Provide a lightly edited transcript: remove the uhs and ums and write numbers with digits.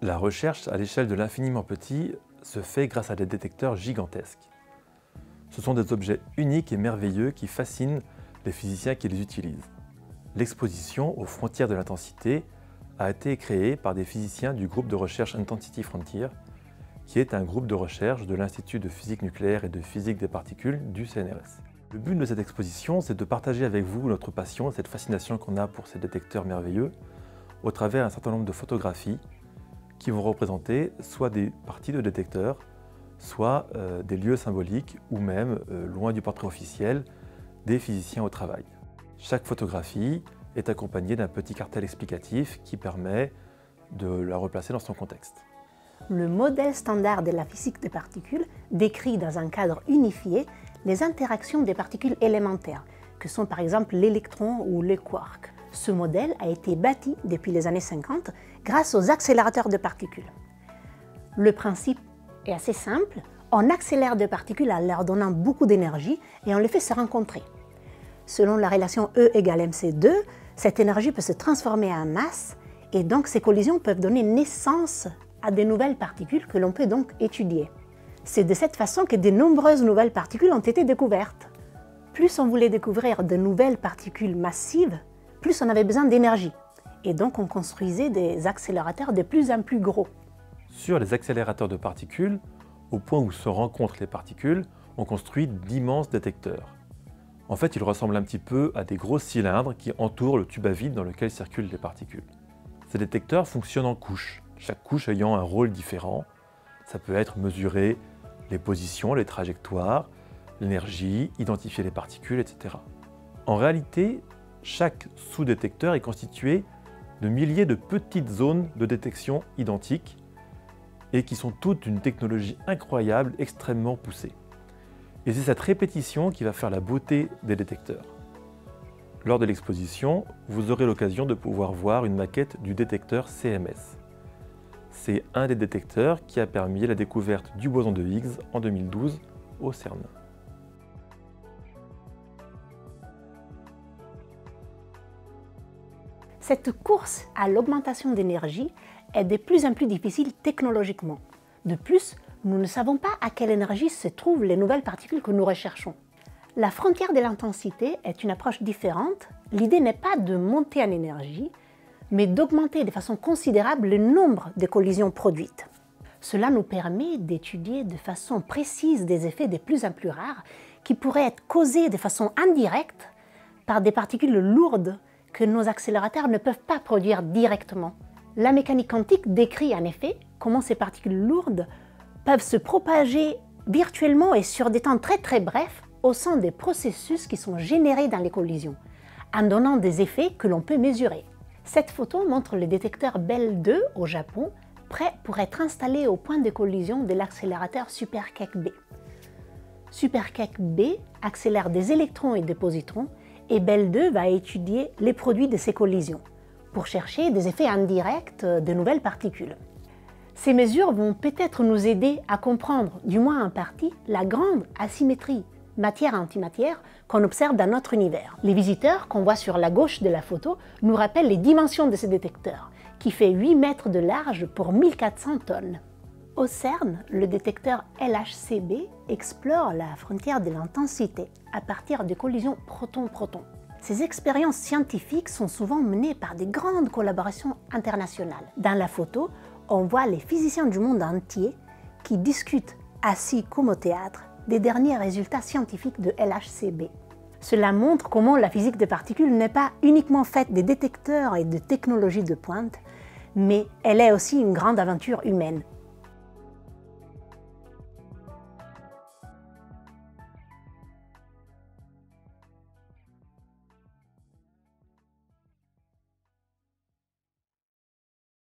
La recherche à l'échelle de l'infiniment petit se fait grâce à des détecteurs gigantesques. Ce sont des objets uniques et merveilleux qui fascinent les physiciens qui les utilisent. L'exposition aux frontières de l'intensité a été créée par des physiciens du groupe de recherche Intensity Frontier, qui est un groupe de recherche de l'Institut de physique nucléaire et de physique des particules du CNRS. Le but de cette exposition, c'est de partager avec vous notre passion, cette fascination qu'on a pour ces détecteurs merveilleux, au travers d'un certain nombre de photographies qui vont représenter soit des parties de détecteurs, soit des lieux symboliques ou même, loin du portrait officiel, des physiciens au travail. Chaque photographie est accompagnée d'un petit cartel explicatif qui permet de la replacer dans son contexte. Le modèle standard de la physique des particules décrit dans un cadre unifié les interactions des particules élémentaires, que sont par exemple l'électron ou les quarks. Ce modèle a été bâti depuis les années 50 grâce aux accélérateurs de particules. Le principe est assez simple, on accélère des particules en leur donnant beaucoup d'énergie et on les fait se rencontrer. Selon la relation E égale mc2, cette énergie peut se transformer en masse et donc ces collisions peuvent donner naissance à de nouvelles particules que l'on peut donc étudier. C'est de cette façon que de nombreuses nouvelles particules ont été découvertes. Plus on voulait découvrir de nouvelles particules massives, plus on avait besoin d'énergie. Et donc on construisait des accélérateurs de plus en plus gros. Sur les accélérateurs de particules, au point où se rencontrent les particules, on construit d'immenses détecteurs. En fait, ils ressemblent un petit peu à des gros cylindres qui entourent le tube à vide dans lequel circulent les particules. Ces détecteurs fonctionnent en couches, chaque couche ayant un rôle différent. Ça peut être mesurer les positions, les trajectoires, l'énergie, identifier les particules, etc. En réalité, chaque sous-détecteur est constitué de milliers de petites zones de détection identiques et qui sont toutes d'une technologie incroyable, extrêmement poussée. Et c'est cette répétition qui va faire la beauté des détecteurs. Lors de l'exposition, vous aurez l'occasion de pouvoir voir une maquette du détecteur CMS. C'est un des détecteurs qui a permis la découverte du boson de Higgs en 2012 au CERN. Cette course à l'augmentation d'énergie est de plus en plus difficile technologiquement. De plus, nous ne savons pas à quelle énergie se trouvent les nouvelles particules que nous recherchons. La frontière de l'intensité est une approche différente. L'idée n'est pas de monter en énergie, mais d'augmenter de façon considérable le nombre de collisions produites. Cela nous permet d'étudier de façon précise des effets de plus en plus rares qui pourraient être causés de façon indirecte par des particules lourdes que nos accélérateurs ne peuvent pas produire directement. La mécanique quantique décrit en effet comment ces particules lourdes peuvent se propager virtuellement et sur des temps très brefs au sein des processus qui sont générés dans les collisions, en donnant des effets que l'on peut mesurer. Cette photo montre le détecteur Belle 2 au Japon, prêt pour être installé au point de collision de l'accélérateur Super-Keck B. Super-Keck B accélère des électrons et des positrons et Belle 2 va étudier les produits de ces collisions pour chercher des effets indirects de nouvelles particules. Ces mesures vont peut-être nous aider à comprendre, du moins en partie, la grande asymétrie matière-antimatière qu'on observe dans notre univers. Les visiteurs qu'on voit sur la gauche de la photo nous rappellent les dimensions de ces détecteurs, qui fait 8 mètres de large pour 1400 tonnes. Au CERN, le détecteur LHCb explore la frontière de l'intensité à partir de collisions proton-proton. Ces expériences scientifiques sont souvent menées par des grandes collaborations internationales. Dans la photo, on voit les physiciens du monde entier qui discutent, assis comme au théâtre, des derniers résultats scientifiques de LHCb. Cela montre comment la physique des particules n'est pas uniquement faite de détecteurs et de technologies de pointe, mais elle est aussi une grande aventure humaine.